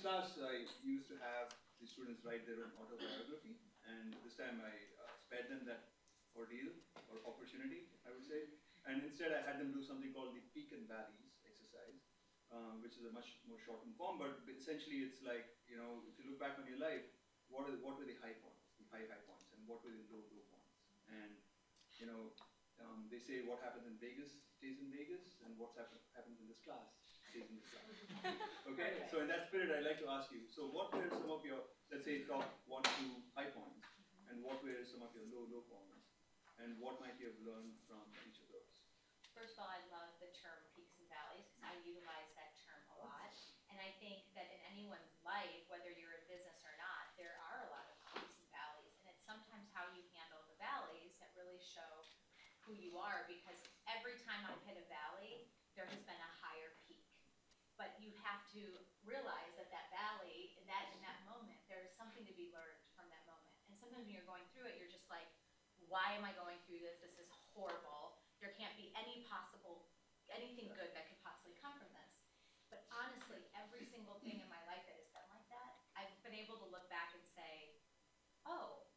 class, I used to have the students write their own autobiography, and this time I spared them that ordeal or opportunity, I would say. And instead I had them do something called the peak and valleys exercise, which is a much more shortened form, but essentially it's like, you know, if you look back on your life, what were the high points, the high points, and what were the low points? And, you know, they say what happens in Vegas stays in Vegas, and what happens in this class stays in this class. Okay, so in that spirit, I'd like to ask you, so what were some of your, let's say, top 1 to 2 high points, and what were some of your low points, and what might you have learned from each of those? First of all, I love the term peaks and valleys because I utilize that term a lot. And I think that in anyone's life, whether you're in business or not, there are a lot of peaks and valleys. And it's sometimes how you handle the valleys that really show who you are, because every time I've hit a valley, there has been a higher peak. But you have to realize that that valley, in that moment, there is something to be learned from that moment. And sometimes when you're going through it, you're just like, why am I going through this? This is horrible. There can't be anything good that could possibly come from this. But honestly, every single thing in my life that has been like that, I've been able to look back and say, oh,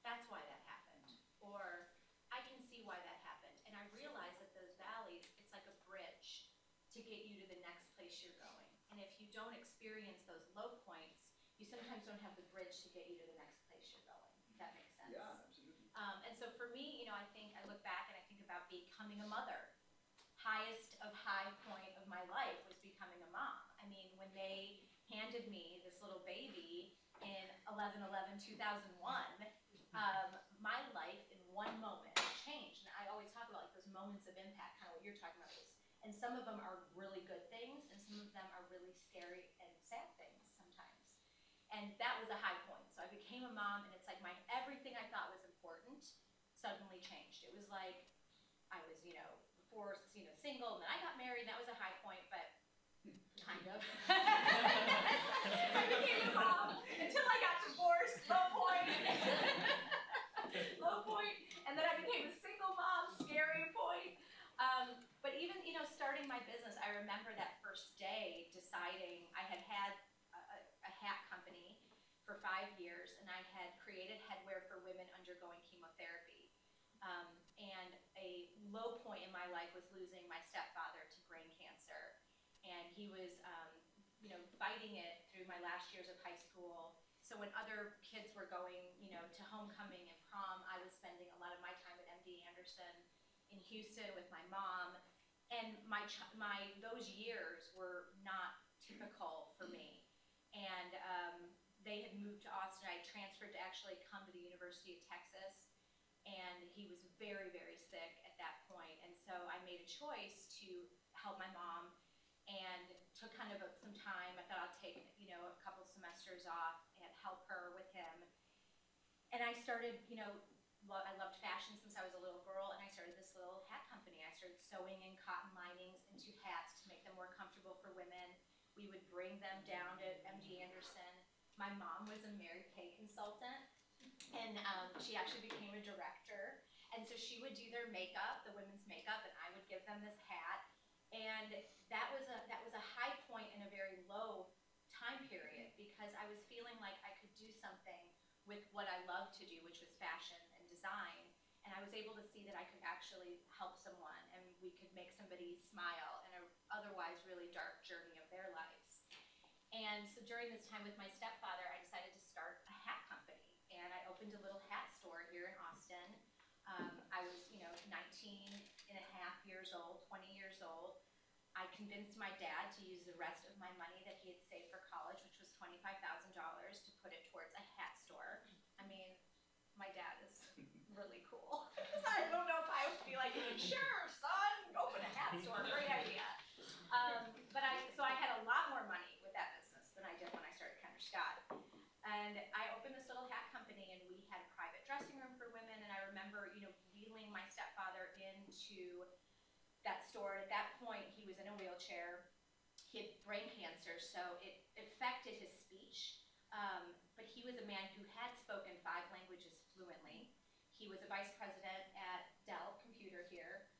that's why that happened. Or I can see why that happened. And I realize that those valleys, it's like a bridge to get you to the next place you're going. And if you don't experience those low points, you sometimes don't have the bridge to get you to the next place you're going. If that makes sense. Yeah, absolutely. And so for me, you know, I think I look back and I think about becoming a mother. Highest of high point of my life was becoming a mom. I mean, when they handed me this little baby in 11/11/2001, my life in one moment changed. And I always talk about like those moments of impact, kind of what you're talking about. And some of them are really good things, and some of them are really scary and sad things sometimes. And that was a high point. So I became a mom, and it's like everything I thought was important suddenly changed. It was like I was, you know, before, you know, single, and then I got married, and that was a high point, but kind of. I became a mom until I got divorced, low point. Low point. And then I became a single mom, scary point. But even, you know, starting my business, I remember that first day deciding I had a hat company for 5 years, and I had created headwear for women undergoing chemotherapy. And a low point in my life was losing my stepfather to brain cancer. And he was, you know, fighting it through my last years of high school. So when other kids were going, you know, to homecoming and prom, I was spending a lot of my time at MD Anderson in Houston with my mom. And those years were not typical for me. And they had moved to Austin. I transferred to actually come to the University of Texas. And he was very, very sick at that point. And so I made a choice to help my mom and took kind of some time. I thought I'd take, you know, a couple semesters off and help her with him. And I started, you know, I loved fashion since I was a little girl, and I started this little hat company. I started sewing in cotton linings into hats to make them more comfortable for women. We would bring them down to MD Anderson. My mom was a Mary Kay consultant, and she actually became a director. And so she would do their makeup, the women's makeup, and I would give them this hat. And that was a high point in a very low time period, because I was feeling like I could do something with what I love to do, which was fashion and design. And I was able to see that I could actually help someone, and we could make somebody smile in an otherwise really dark journey of their lives. And so during this time with my stepfather, I decided to start a hat company. And I opened a little hat store here in Austin. I was, you know, 19 and a half years old, 20 years old. I convinced my dad to use the rest of my money that he had saved for college, which was $25,000, to put it towards a hat store. I mean, my dad is really cool. I don't know if I would be like, sure, son, open a hat store, great idea. So I had a lot more money with that business than I did when I started Kendra Scott. And I opened this little hat company, and we had a private dressing room for women. And I remember, you know, wheeling my stepfather into that store. And at that point, he was in a wheelchair. He had brain cancer, so it affected his speech. But he was a man who had spoken 5 languages fluently. He was a vice president at Dell Computer here.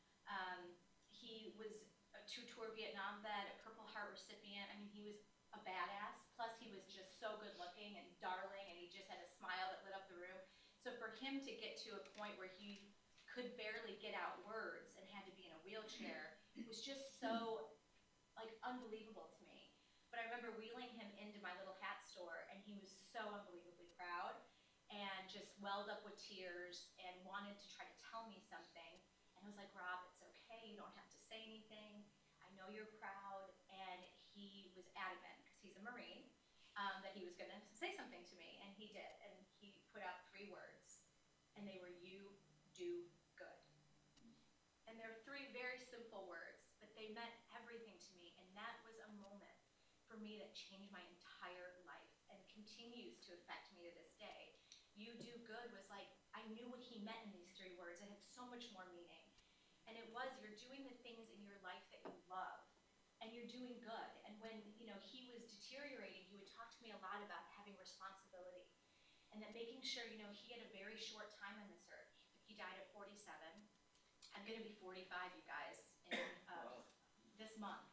He was a 2-tour Vietnam vet, a Purple Heart recipient. I mean, he was a badass. Plus, he was him to get to a point where he could barely get out words and had to be in a wheelchair was just so like unbelievable to me. But I remember wheeling him into my little hat store, and he was so unbelievably proud and just welled up with tears and wanted to try to tell me something. And I was like, Rob, it's okay, you don't have to say anything. I know you're proud. And he was adamant, because he's a Marine, that he was gonna say something to me, and he did. And he put out 3 words, and they were, you do good. And they're 3 very simple words, but they meant everything to me, and that was a moment for me that changed my entire life and continues to affect me to this day. You do good was like, I knew what he meant in these 3 words. It had so much more meaning. And it was, you're doing the things in your life that you love, and you're doing good. And when, you know, he was deteriorating, he would talk to me a lot about having responsibility, and that making sure, you know, he had a very short time on this earth. He died at 47. I'm gonna be 45, you guys, in this month.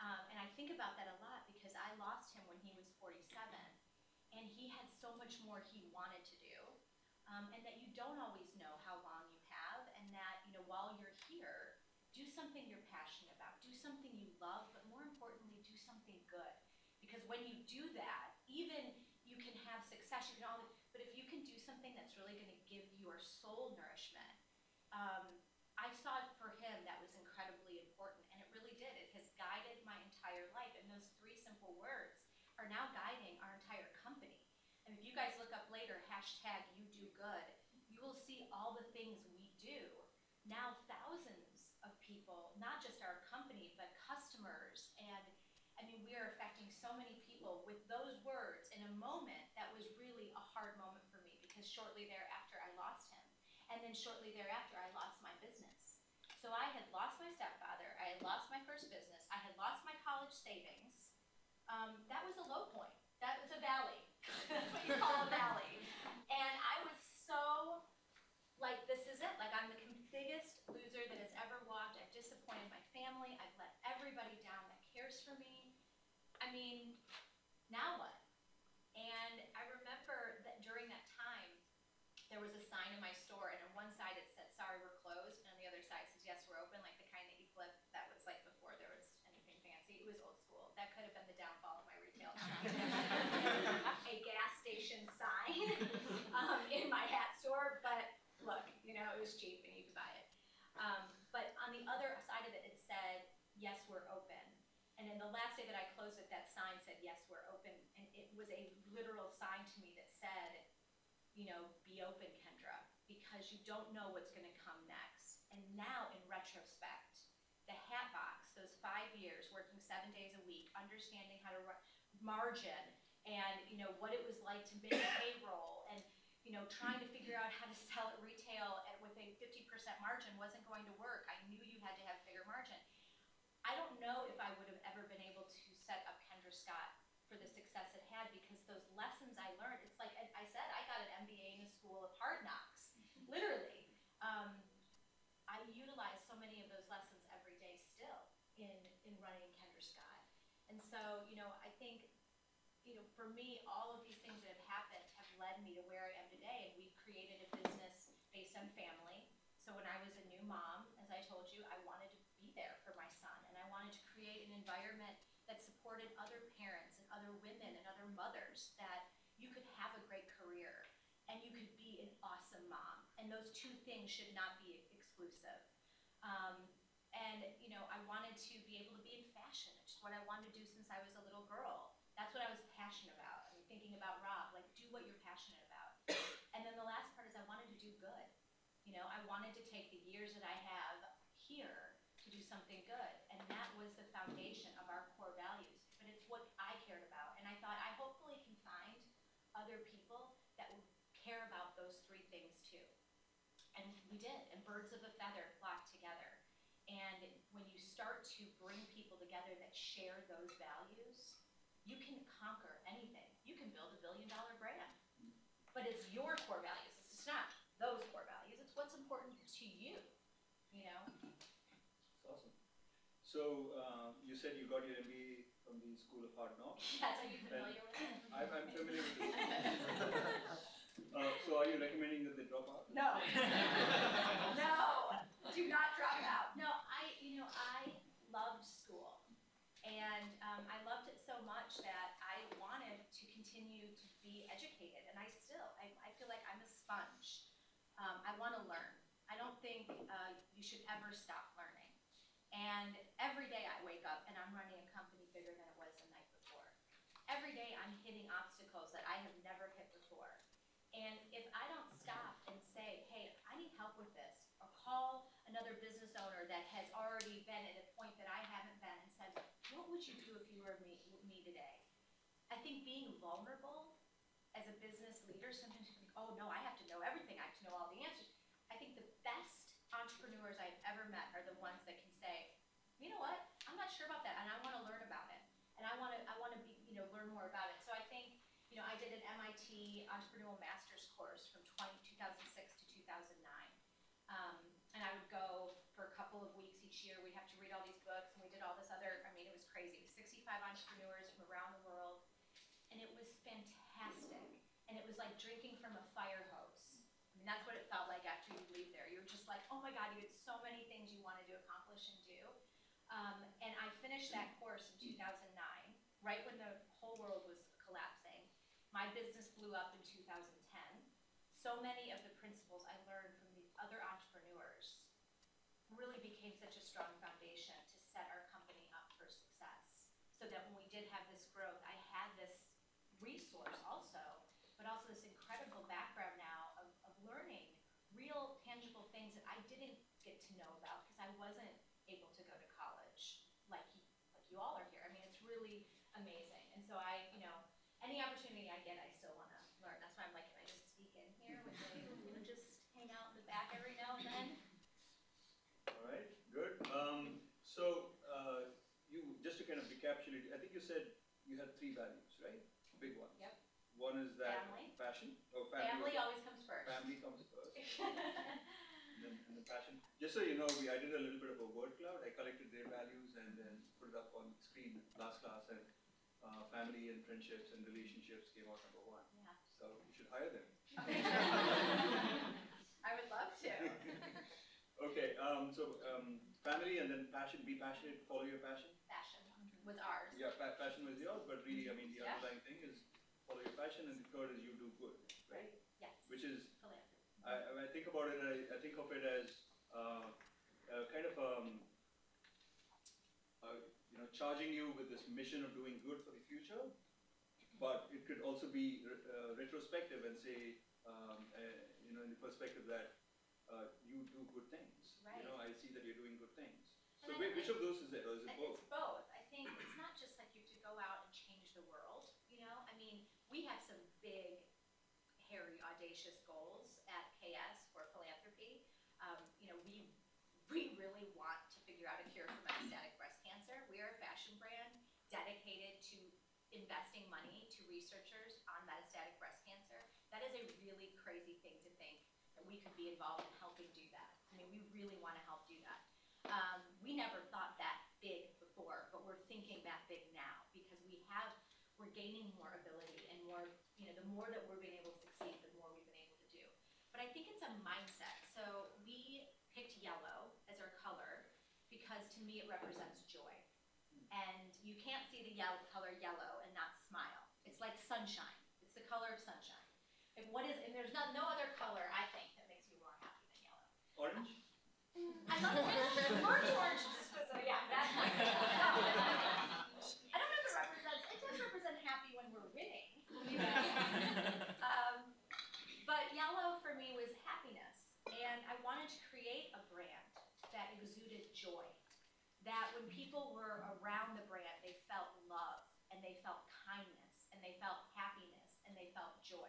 And I think about that a lot because I lost him when he was 47, and he had so much more he wanted to do, and that you don't always know how long you have, and that, you know, while you're here, do something you're passionate about, do something you love, but more importantly, do something good. Because when you do that, even you can have success, you can all, but if you can do something that's really gonna give your soul nourishment, I saw it for him that was incredibly important, and it really did. It has guided my entire life, and those 3 simple words are now guiding our entire company. And if you guys look up later, #YouDoGood, you will see all the things we do. Now thousands of people, not just our company, but customers, and I mean, we are affecting so many people with those words in a moment that was really a hard moment for me, because shortly thereafter I lost him. And then shortly thereafter, I lost my business. So I had lost my stepfather, I had lost my first business, I had lost my college savings. That was a low point. That was a valley. That's what you call a valley. And I was so, like, this is it. Like, I'm the biggest loser that has ever walked. I've disappointed my family. I've let everybody down that cares for me. I mean, now what? And I remember that during that time, there was a sign in my store, and on one side it said, sorry, we're closed, and on the other side it says, yes, we're open, like the kind that you flip. That was like before there was anything fancy. It was old school. That could have been the downfall of my retail shop. A gas station sign in my hat store, but look, you know, it was cheap and you could buy it. But on the other side of it, it said, yes, we're open. And then the last day that I closed it, that sign said, yes, we're open. And it was a literal sign to me that said, you know, be open, Kendra, because you don't know what's going to come next. And now, in retrospect, the hat box, those 5 years, working 7 days a week, understanding how to margin, and, you know, what it was like to make payroll, and, you know, trying to figure out how to sell at retail with a 50% margin wasn't going to work. I knew you had to have bigger margin. I don't know if I would have ever been able to set up Kendra Scott for the success it had, because those lessons I learned, it's like I said, I got an MBA in the School of Hard Knocks, literally. I utilize so many of those lessons every day still in running Kendra Scott. And so, you know, I think, you know, for me, all of these things that have happened have led me to where I am today, and we've created a business based on family. So when I was a new mom, as I told you, I wanted to be there for my son, and I wanted to create an environment that supported other parents and other women and other mothers, that you could have a great career and you could be an awesome mom. And those 2 things should not be exclusive. And, you know, I wanted to be able to be in fashion. It's what I wanted to do since I was a little girl. That's what I was passionate about. I mean, thinking about Rob, like, do what you're passionate about. And then the last part is I wanted to do good. You know, I wanted to take the years that I have here to do something good. And that was the foundation of our core values. But it's what I cared about. And I thought I hopefully can find other people that would care about those 3 things too. And we did. And birds of a feather flock together. And when you start to bring people together that share those values, you can conquer anything. You can build a $1 billion brand. But it's your core values. It's not those core values. It's what's important to you, you know? That's awesome. So you said you got your MBA from the School of Hard Knocks. Yes, are you familiar with it? I'm familiar with it. So are you recommending that they continue to be educated, and I feel like I'm a sponge. I want to learn. I don't think you should ever stop learning. And every day I wake up and I'm running a company bigger than it was the night before. Every day I'm hitting obstacles that I have never hit before. And if I don't stop and say, hey, I need help with this, or call another business owner that has already been at a point that I haven't been and said, what would you do if you were me today? I think being vulnerable as a business leader, sometimes you think, oh no, I have to know everything, I have to know all the answers. I think the best entrepreneurs I've ever met are the ones that can say, you know what, I'm not sure about that, and I want to learn about it, and I want to be, learn more about it. So I think, I did an MIT Entrepreneurial Master's course from 2006 to 2009, and I would go for a couple of weeks each year. We'd have to read all these books, and we did all this other. I mean, it was crazy. 65 entrepreneurs from around the world, and it was fantastic. And it was like drinking from a fire hose. I mean, that's what it felt like after you leave there. You're just like, oh my God, you had so many things you wanted to accomplish and do. And I finished that course in 2009, right when the whole world was collapsing. My business blew up in 2010. So many of the principles I learned from these other entrepreneurs really became such a strong foundation to set our company up for success. So that when we did have this growth, I had this resource also, but also this incredible background now of learning real tangible things that I didn't get to know about because I wasn't able to go to college like you all are here. I mean, it's really amazing. And so any opportunity I get, I still want to learn. That's why I'm like, can I just sneak in here with just hang out in the back every now and then? All right, good. So you, just to kind of recapitulate, I think you said you had 3 values, right? Big ones. Yep. One is that family. Passion. Oh, family always comes first. Family comes first. and the passion. Just so you know, I did a little bit of a word cloud. I collected their values and then put it up on the screen last class, and family and friendships and relationships came out number 1. Yeah. So you should hire them. I would love to. Okay, family and then passion, be passionate, follow your passion. Passion was ours. Yeah, passion was yours, but really, I mean, the Yeah. underlying thing is follow your passion, and the third is you do good, right? Yes. Which is, Philanthropy. I think about it, I think of it as kind of charging you with this mission of doing good for the future, but it could also be retrospective and say, in the perspective that you do good things. Right. I see that you're doing good things. So And which of those is it, or is it both? It's both. I think it's not just like you have to go out and change the world, I mean, we have some big, hairy, audacious goals at KS for philanthropy. We really want to figure out a cure for metastatic breast cancer. We are a fashion brand dedicated to investing money to researchers on metastatic breast cancer. That is a really crazy thing to think that we could be involved in helping do that. I mean, we really want to help do that. We never thought that big before, but we're thinking that big now because we're gaining more ability and more, the more that we're being able to succeed, the more we've been able to do. But I think it's a mindset. So we picked yellow as our color because to me it represents joy. And you can't see the color yellow and not smile. It's like sunshine. It's the color of sunshine. And there's no other color, I think, that makes you more happy than yellow. Orange? I love it. Orange. So yeah, that's my I don't know if it does represent happy when we're winning. But yellow for me was happiness. And I wanted to create a brand that exuded joy. That when people were around the brand, they felt love, and they felt kindness, and they felt happiness, and they felt joy.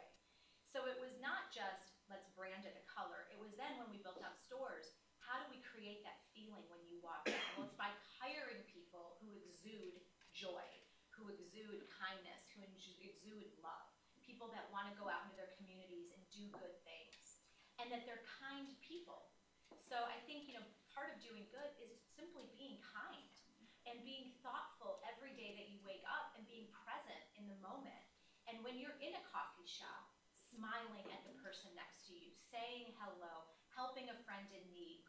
So it was not just, let's brand it a color. It was then when we built out stores, how do we create that feeling when you walk in? Well, it's by hiring people who exude joy, who exude kindness, who exude love. People that want to go out into their communities and do good things. And that they're kind people. So I think, part of doing good is simply being kind and being thoughtful every day that you wake up and being present in the moment. And when you're in a coffee shop, smiling at the person next to you, saying hello, helping a friend in need,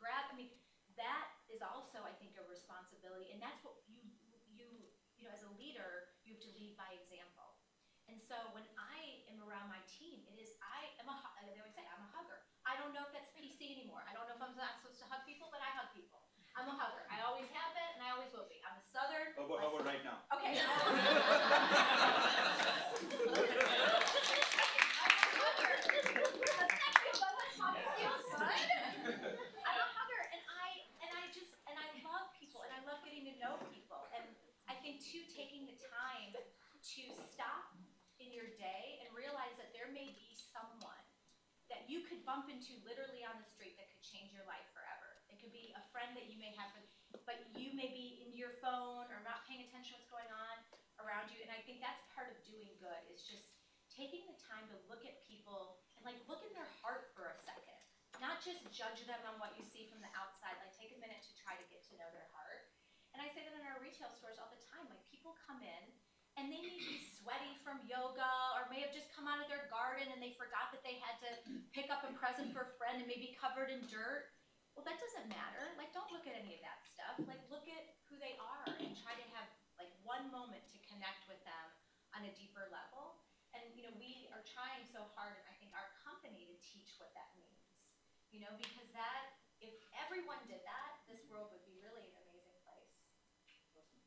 that is also, I think, a responsibility. And that's what you as a leader, you have to lead by example. And so when I am around my team, they would say, I'm a hugger. I don't know if that's PC anymore. I don't know if I'm not supposed to hug people, but I hug people. I'm a hugger. I always have been, and I always will be. I'm a Southern. How about right now? Okay. I'm a hugger. Let's not feel good. Let's talk feels good. I'm a hugger, and I love people, and I love getting to know people. And I think too, taking the time to stop in your day and realize that there may be someone that you could bump into literally on the street that could change your life forever. It could be a friend that you may have, but you may be into your phone or not paying attention to what's going on around you. And I think that's part of doing good, is just taking the time to look at people and like look in their heart for a second. Not just judge them on what you see from the outside, like take a minute to try to get to know their heart. And I say that in our retail stores all the time, like people come in and they may be sweaty from yoga or may have just come out of their garden and they forgot that they had to pick up a present for a friend and maybe covered in dirt. Well, that doesn't matter. Like, don't look at any of that stuff. Like, look at who they are and try to have like one moment to connect with them on a deeper level. And, you know, we are trying so hard, and I think our company, to teach what that means. You know, because that, if everyone did that, this world would be really an amazing place. Awesome.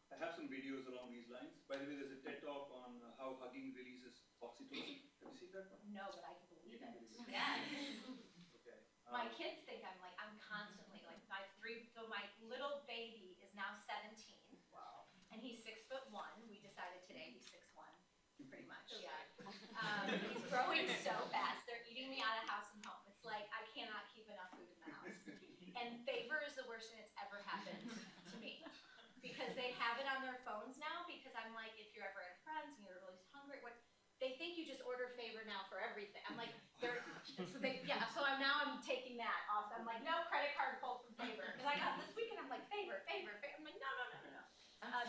I have some videos along these lines. By the way, there's a TED Talk on how hugging releases oxytocin. Have you seen that one? No, but I can believe it. Believe it. Yes. Okay. My kids think I'm constantly, like so my little baby is now 17. Wow. And he's 6'1". We decided today he's 6'1", pretty much, yeah. He's growing so fast. They're eating me out of house and home. It's like, I cannot keep enough food in the house. And favor is the worst thing that's ever happened to me. Because they have it on their phones now, because I'm like, if you're ever at friends and you're really hungry, they think you just order favor now for everything. I'm like, so I'm taking that off. I'm like, no credit card pull from favor. Because I got this weekend, I'm like, favor. I'm like, no.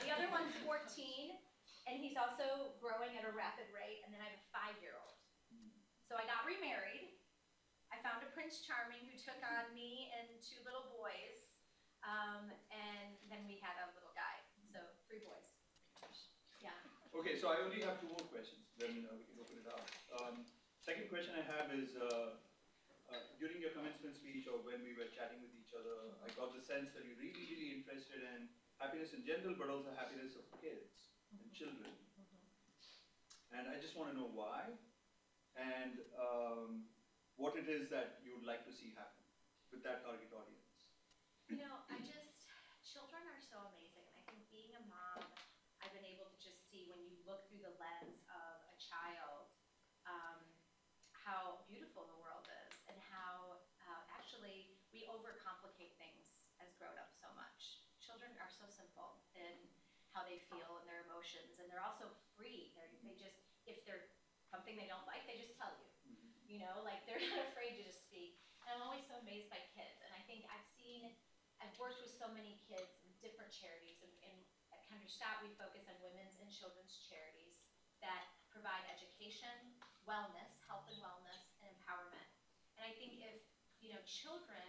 The other one's 14, and he's also growing at a rapid rate, and then I have a 5-year-old. So I got remarried. I found a Prince Charming who took on me and 2 little boys, and then we had a little guy. So 3 boys. Yeah. Okay, so I only have 2 more questions, then we can open it up. Second question I have is, during your commencement speech or when we were chatting with each other, I got the sense that you're really, really interested in happiness in general, but also happiness of kids and children. And I just want to know why, and what it is that you would like to see happen with that target audience. You know, children are so amazing, and I think being a mom, I've been able to just see when you look through the lens of a child, how beautiful the world is, and how actually we overcomplicate things as grown-ups so much. Children are so simple in how they feel and their emotions, and they're also free. They just, if they're something they don't like, they just tell you. You know, like they're not afraid to just speak. And I'm always so amazed by kids, and I think I've worked with so many kids in different charities, and at Kendra Scott we focus on women's and children's charities that provide education, wellness, health and wellness, and empowerment. And I think if, you know, children,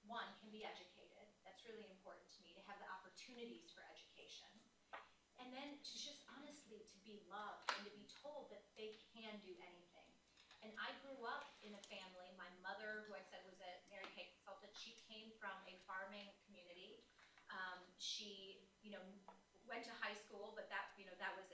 one, can be educated, that's really important to me, to have the opportunities for education. And then to just honestly to be loved and to be told that they can do anything. And I grew up in a family, my mother, who I said was a Mary Kay consultant, she came from a farming community. She, you know, went to high school, but that, you know, that was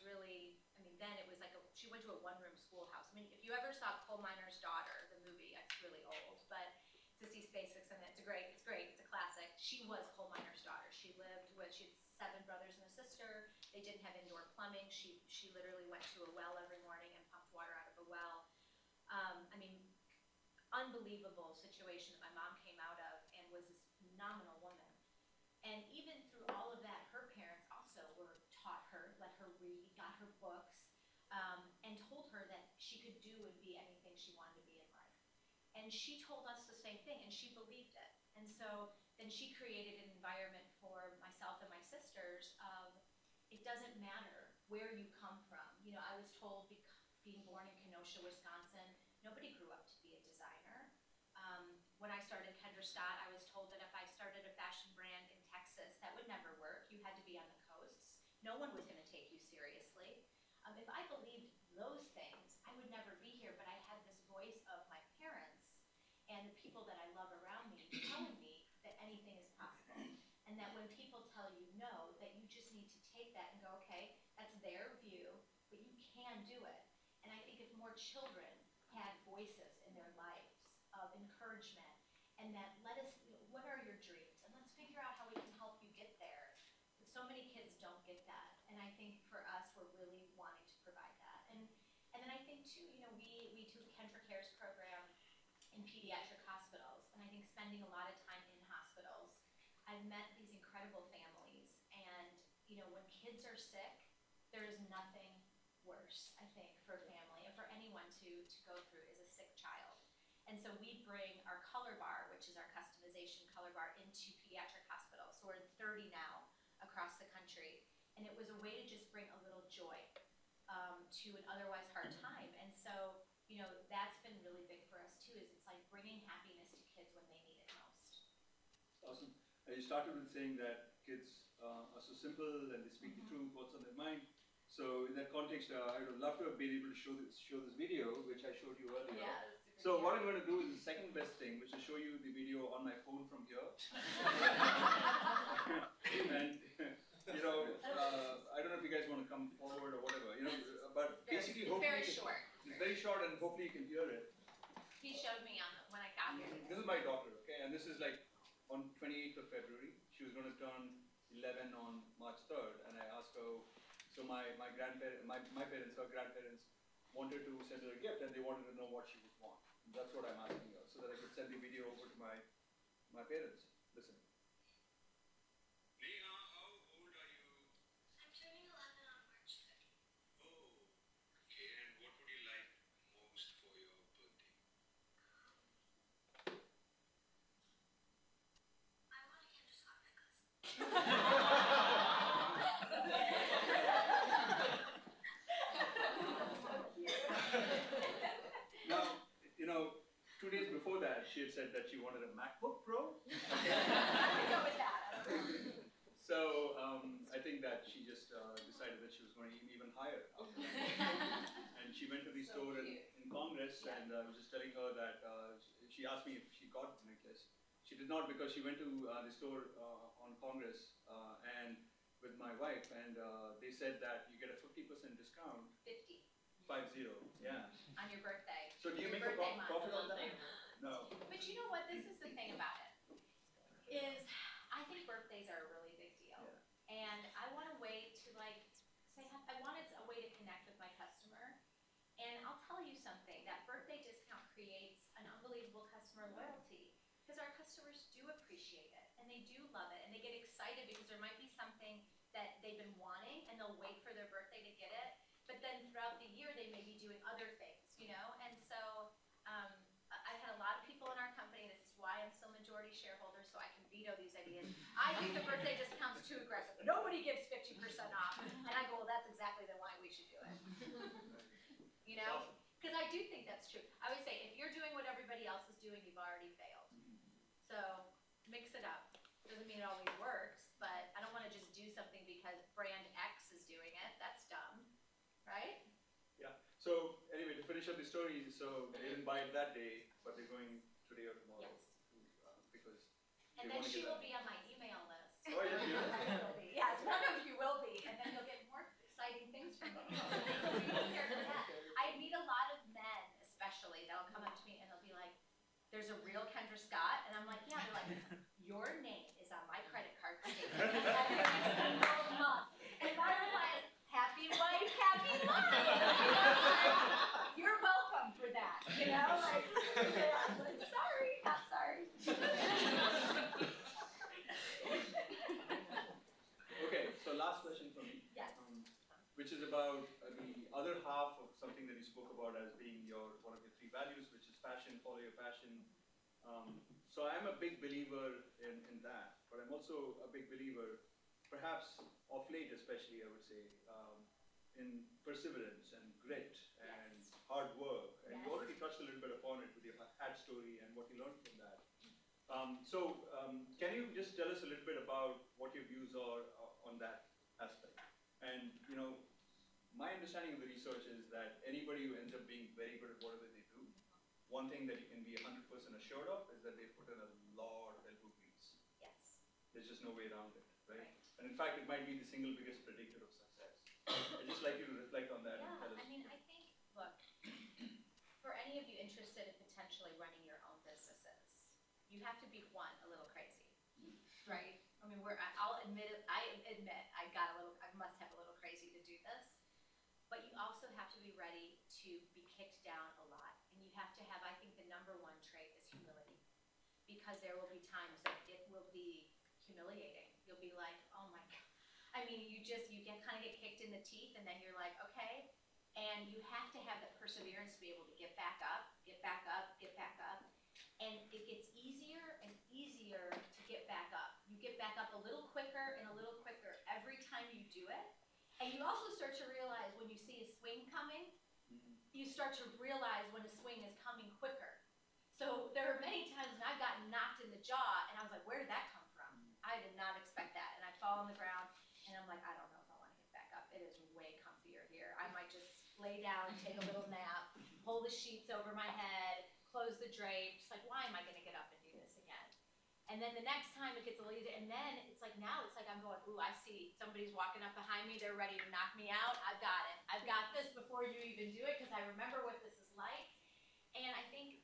really, I mean, then it was like she went to a 1-room schoolhouse. I mean, if you ever saw Coal Miner's Daughter, the movie, it's really old, but Sissy Spacek's in it. It's great, it's a classic. She was Coal Miner's Daughter. She had 7 brothers and a sister. They didn't have indoor plumbing. She literally went to a well every morning and pumped water out of a well. I mean, unbelievable situation that my mom came out of, and was this phenomenal woman. And even through all of that, her parents also taught her, let her read, got her books, and told her that she could do and be anything she wanted to be in life. And she told us the same thing, and she believed it. And so then she created an environment for myself and my sisters of, it doesn't matter where you come from. You know, I was told, being born in Kenosha, Wisconsin, nobody grew up to be a designer. When I started Kendra Scott, I was told that if I started a fashion brand in Texas, that would never work. You had to be on the coasts. No one was going to take you seriously. If I believe those things, I would never be here, but I had this voice of my parents and the people that I love around me telling me that anything is possible. And that when people tell you no, that you just need to take that and go, okay, that's their view, but you can do it. And I think if more children had voices in their lives of encouragement, and that let us, what are your dreams? And let's figure out how we can help you get there. But so many kids don't get that. And I think for us, we're really wanting to provide that. And then I think too, we do the Kendra Cares program in pediatric hospitals. And I think spending a lot of time in hospitals, I've met these incredible families. And, when kids are sick, there is nothing worse, I think, for a family and for anyone to go through is a sick child. And so we bring our color bar, which is our customization color bar, into pediatric hospitals. So we're in 30 now across the country. And it was a way to just bring a little joy to an otherwise hard time. And so, that's been really big for us too, is it's like bringing happiness to kids when they need it most. Awesome. You started with saying that kids are so simple and they speak the truth, what's on their mind. So in that context, I would love to have been able to show this video, which I showed you earlier. Yeah, so what I'm going to do is the second best thing, which is show you the video on my phone from here. And I don't know if you guys want to come forward or whatever, but basically, it's hopefully very short. It's very short, and hopefully you can hear it. He showed me when I got here. This is my daughter, okay, and this is like on 28th of February. She was going to turn 11 on March 3rd, and I asked her. So my grandparents, my parents, her grandparents, wanted to send her a gift, and they wanted to know what she would want. That's what I'm asking her, so that I could send the video over to my parents. Listen. Neha, how old are you? I'm turning 11 on March 3rd. Oh, okay. And what would you like most for your birthday? I want a Kendra Scott necklace. Now, 2 days before that, she had said that she wanted a MacBook Pro. I go with that. So I think that she just decided that she was going even higher after that. And she went to the So store cute. in Congress, and I was just telling her that she asked me if she got the necklace. She did not, because she went to the store on Congress and with my wife, and they said that you get a 50% discount. 50 50, yeah. on your birthday. So do you Your make a birthday month. profit on that? No. But you know what? This is the thing about it. Is I think birthdays are a really big deal, and I want a way to say I wanted a way to connect with my customer. And I'll tell you something. That birthday discount creates an unbelievable customer loyalty because our customers do appreciate it and they do love it and they get excited because there might be something that they've been wanting and they'll wait for their birthday to get it. But then throughout the year, they may be doing other things, And so I've had a lot of people in our company. This is why I'm still majority shareholder, so I can veto these ideas. I think the birthday discount's too aggressive. Nobody gives 50% off. And I go, well, that's exactly the why we should do it. Because I do think that's true. I always say, if you're doing what everybody else is doing, you've already failed. So mix it up. Doesn't mean it always works, but I don't want to just do something because brand X is doing it. That's dumb. Right? Yeah. So anyway, to finish up the story, so they didn't buy it that day, but they're going today or tomorrow. Yes. Because And then she will be on my email list. Oh, yeah, she will? Will be. Yes, one of you will be, and then you'll get more exciting things from me. Be prepared for that. I meet a lot of men, especially, that'll come up to me and they'll be like, "There's a real Kendra Scott," and I'm like, "Yeah." They're like, "Your name is on my credit card statement every single month," and my reply is, "Happy wife, happy life." You're welcome for that, sorry, not sorry. Okay, so last question from me. Yes. Which is about the other half of something that you spoke about as being one of your 3 values, which is passion, follow your passion. So I'm a big believer in that, but I'm also a big believer, perhaps of late especially, I would say, in perseverance and grit and hard work. And you already touched a little bit upon it with your hat story and what you learned from that. Can you just tell us a little bit about what your views are on that aspect? And, my understanding of the research is that anybody who ends up being very good at whatever they do, one thing that you can be 100% assured of is that they put in a lot of elbow grease. Yes. There's just no way around it, right? Right. And in fact, it might be the single biggest predictor of success. I'd just like you to reflect on that and tell us. I mean, I think, look, for any of you interested in potentially running your own businesses, you have to be, one, a little crazy, right? I mean, I'll admit it, I must have a little crazy to do this, but you also have to be ready to be kicked down a lot. And you have to have, I think the number one trait is humility, because there will be times that it will be humiliating. You'll be like, oh my God. I mean, you get kind of get kicked in the teeth, and then you're like, okay. And you have to have that perseverance to be able to get back up, get back up, get back up. And it gets easier and easier to get back up. You get back up a little quicker and a little quicker every time you do it. And you also start to realize when you see a swing coming, you start to realize when a swing is coming quicker. So there are many times when I've gotten knocked in the jaw, and I was like, where did that come from? I did not expect that. And I fall on the ground, and I'm like, I don't know if I want to get back up. It is way comfier here. I might just lay down, take a little nap, pull the sheets over my head, close the drapes. Like, why am I going to get up and do this again? And then the next time it gets a little easier, and then it's like now it's like I'm going, ooh, I see somebody's walking up behind me. They're ready to knock me out. I've got it. I've got this before you even do it because I remember what this is like. And I think,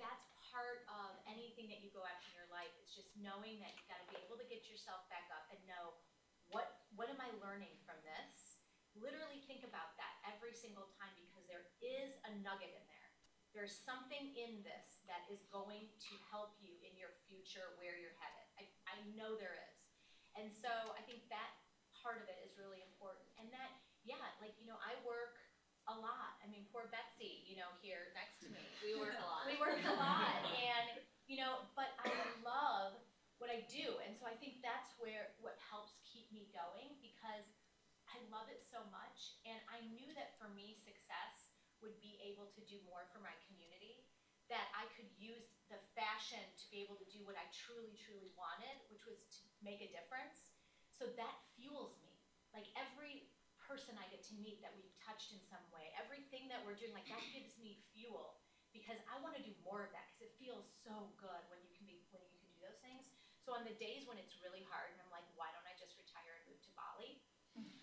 that's part of anything that you go after in your life. It's just knowing that you've got to be able to get yourself back up and know what am I learning from this? Literally think about that every single time, because there is a nugget in there. There's something in this that is going to help you in your future where you're headed. I know there is. And so I think that part of it is really important. And that, I work a lot. I mean, poor Betsy, here next to me. We work a lot. We work a lot. And, but I love what I do. And so I think that's what helps keep me going, because I love it so much. And I knew that for me, success would be able to do more for my community, that I could use the fashion to be able to do what I truly, truly wanted, which was to make a difference. So that fuels me. Like every person I get to meet that we've touched in some way, everything that we're doing, like that gives me fuel, because I want to do more of that, because it feels so good when you can do those things. So on the days when it's really hard and I'm like, why don't I just retire and move to Bali?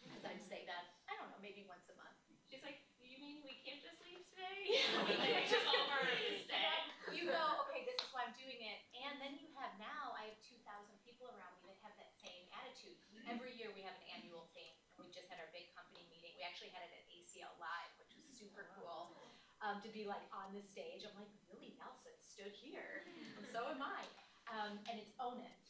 Because I'd say that, I don't know, maybe once a month. She's like, you mean we can't just leave today? We just all are to stay. You go, okay, this is why I'm doing it. And then you have now, I have 2,000 people around me that have that same attitude. Every year we have an annual thing, and we just had our big company meeting. We actually had it at ACL Live, which was super cool, to be like on the stage. I'm like, Willie Nelson stood here, and so am I. And it's own it.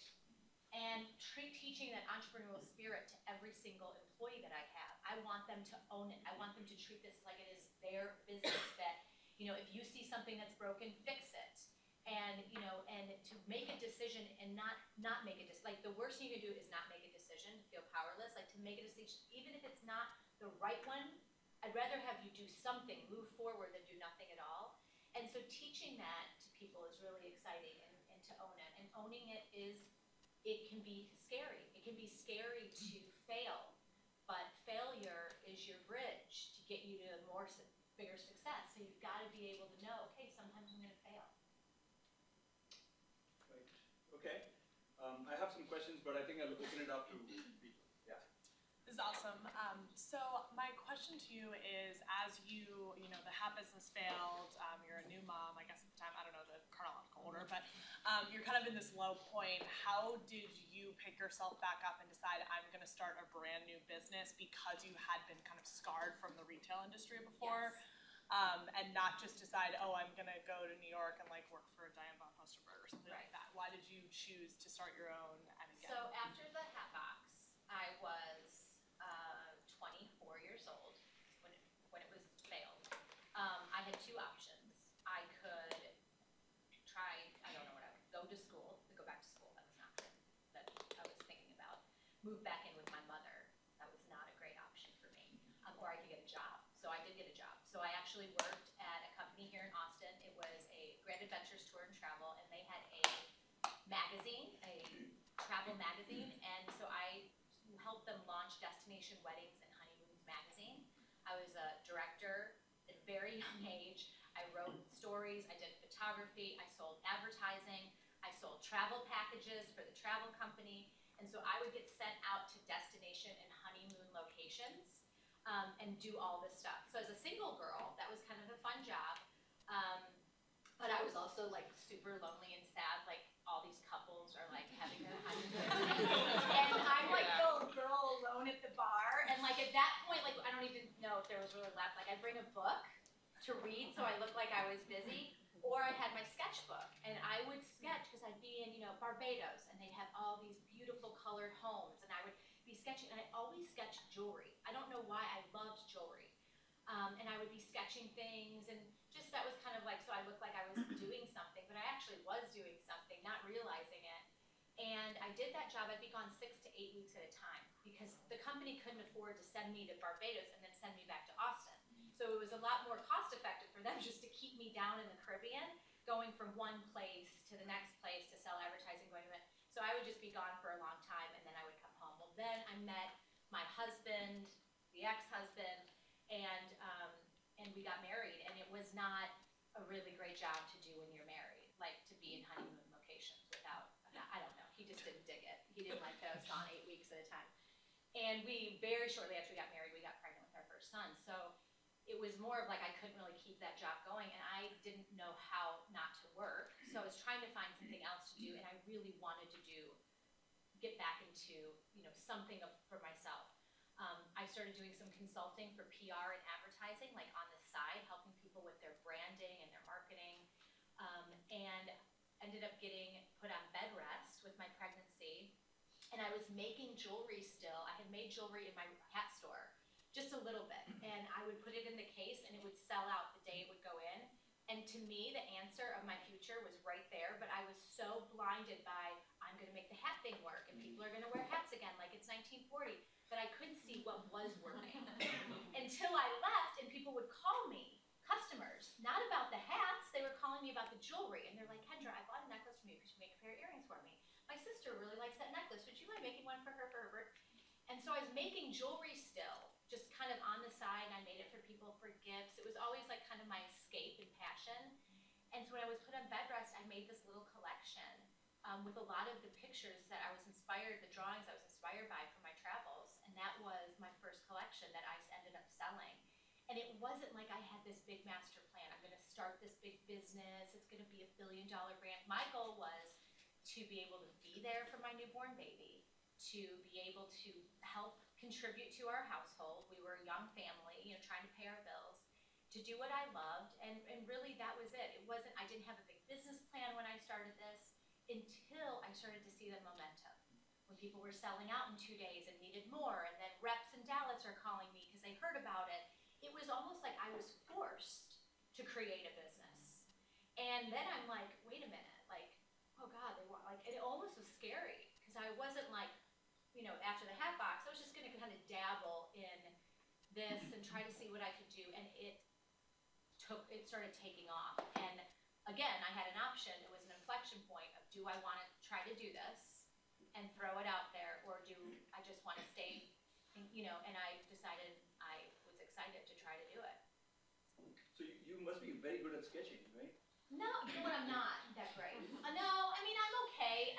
And teaching that entrepreneurial spirit to every single employee that I have. I want them to own it. I want them to treat this like it is their business, that, if you see something that's broken, fix it. And, and to make a decision and not make a decision. Like the worst thing you can do is not make a decision, feel powerless. Like to make a decision, even if it's not the right one, I'd rather have you do something, move forward, than do nothing at all. And so teaching that to people is really exciting, and to own it. And owning it can be scary. It can be scary to fail, but failure is your bridge to get you to bigger success. So you've got to be able to know, okay, sometimes I'm going to fail. Right. Okay. I have some questions, but I think I'll open it up to people. Yeah. This is awesome. So my question to you is, as the hat business failed, you're a new mom, I guess at the time, I don't know the chronological order, but you're kind of in this low point. How did you pick yourself back up and decide, I'm going to start a brand new business, because you had been kind of scarred from the retail industry before? Yes. And not just decide, I'm going to go to New York and work for Diane von Furstenberg or something like that. Why did you choose to start your own? And again? So after the hat box, I was 24 years old when it was failed. I had two options. I could try, I don't know what I would, go back to school. That was an option that I was thinking about. Move back in with my mother. That was not a great option for me. Or I could get a job. So I did get a job. So I actually worked at a company here in Austin. It was a Grand Adventures Tour and Travel, and they had a magazine, a travel magazine, and so I helped them launch Destination Weddings and Honeymoons magazine. I was a director at a very young age. I wrote stories, I did photography, I sold advertising, I sold travel packages for the travel company, and so I would get sent out to destination and honeymoon locations and do all this stuff. So as a single girl, that was kind of a fun job, but I was also like super lonely and sad, like all these couples are like having their honeymoon, and I'm like the little girl alone at the bar, and like at that point, like I don't even know if there was really left, like I'd bring a book to read so I looked like I was busy, or I had my sketchbook and I would sketch because I'd be in, Barbados and they'd have all these beautiful colored homes and I would be sketching, and I always sketched jewelry. I don't know why, I loved jewelry. And I would be sketching things, and just that was kind of like, so I looked like I was doing something, but I actually was doing something, not realizing it. And I did that job. I'd be gone 6 to 8 weeks at a time because the company couldn't afford to send me to Barbados and then send me back to Austin. So it was a lot more cost effective for them just to keep me down in the Caribbean, going from one place to the next place to sell advertising, going to it. So I would just be gone for a long time and then I would come home. Well, then I met my husband, the ex-husband, and we got married, and it was not a really great job to do when you're married, like to be in honeymoon locations without, I don't know, he just didn't dig it. He didn't like that I was gone 8 weeks at a time. And we, very shortly after we got married, we got pregnant with our first son. So it was more of like I couldn't really keep that job going, and I didn't know how not to work. So I was trying to find something else to do, and I really wanted to get back into, something for myself. I started doing some consulting for PR and advertising, like on the side, helping people with their branding and their marketing, and ended up getting put on bed rest with my pregnancy. And I was making jewelry still. I had made jewelry in my hat store, just a little bit, and I would put it in the case and it would sell out the day it would go in. And to me, the answer of my future was right there, but I was so blinded by, I'm gonna make the hat thing work and people are gonna wear hats again like it's 1940, that I couldn't see what was working. Until I left and people would call me, customers, not about the hats, they were calling me about the jewelry. And they're like, Kendra, I bought a necklace from you, could you make a pair of earrings for me? My sister really likes that necklace, would you mind making one for her for her birthday? And so I was making jewelry still, just kind of on the side. I made it for people for gifts. It was always like kind of my escape and passion. And so when I was put on bed rest, I made this little collection with a lot of the pictures that I was inspired, the drawings I was inspired by from my travels. And that was my first collection that I ended up selling. And it wasn't like I had this big master plan. I'm gonna start this big business. It's gonna be $1 billion brand. My goal was to be able to be there for my newborn baby, to be able to help contribute to our household. We were a young family, trying to pay our bills, to do what I loved, and really that was it. I didn't have a big business plan when I started this until I started to see the momentum. When people were selling out in 2 days and needed more, and then reps in Dallas are calling me because they heard about it. It was almost like I was forced to create a business. And then I'm like, wait a minute, like, oh God, it almost was scary because I wasn't like, after the hat box, I was just gonna kind of dabble in this and try to see what I could do, and it started taking off. And again, I had an option. It was an inflection point of, do I want to try to do this and throw it out there, or do I just want to stay, and I decided I was excited to try to do it. So you must be very good at sketching, right? No, I'm not that great. No, I mean, I'm okay.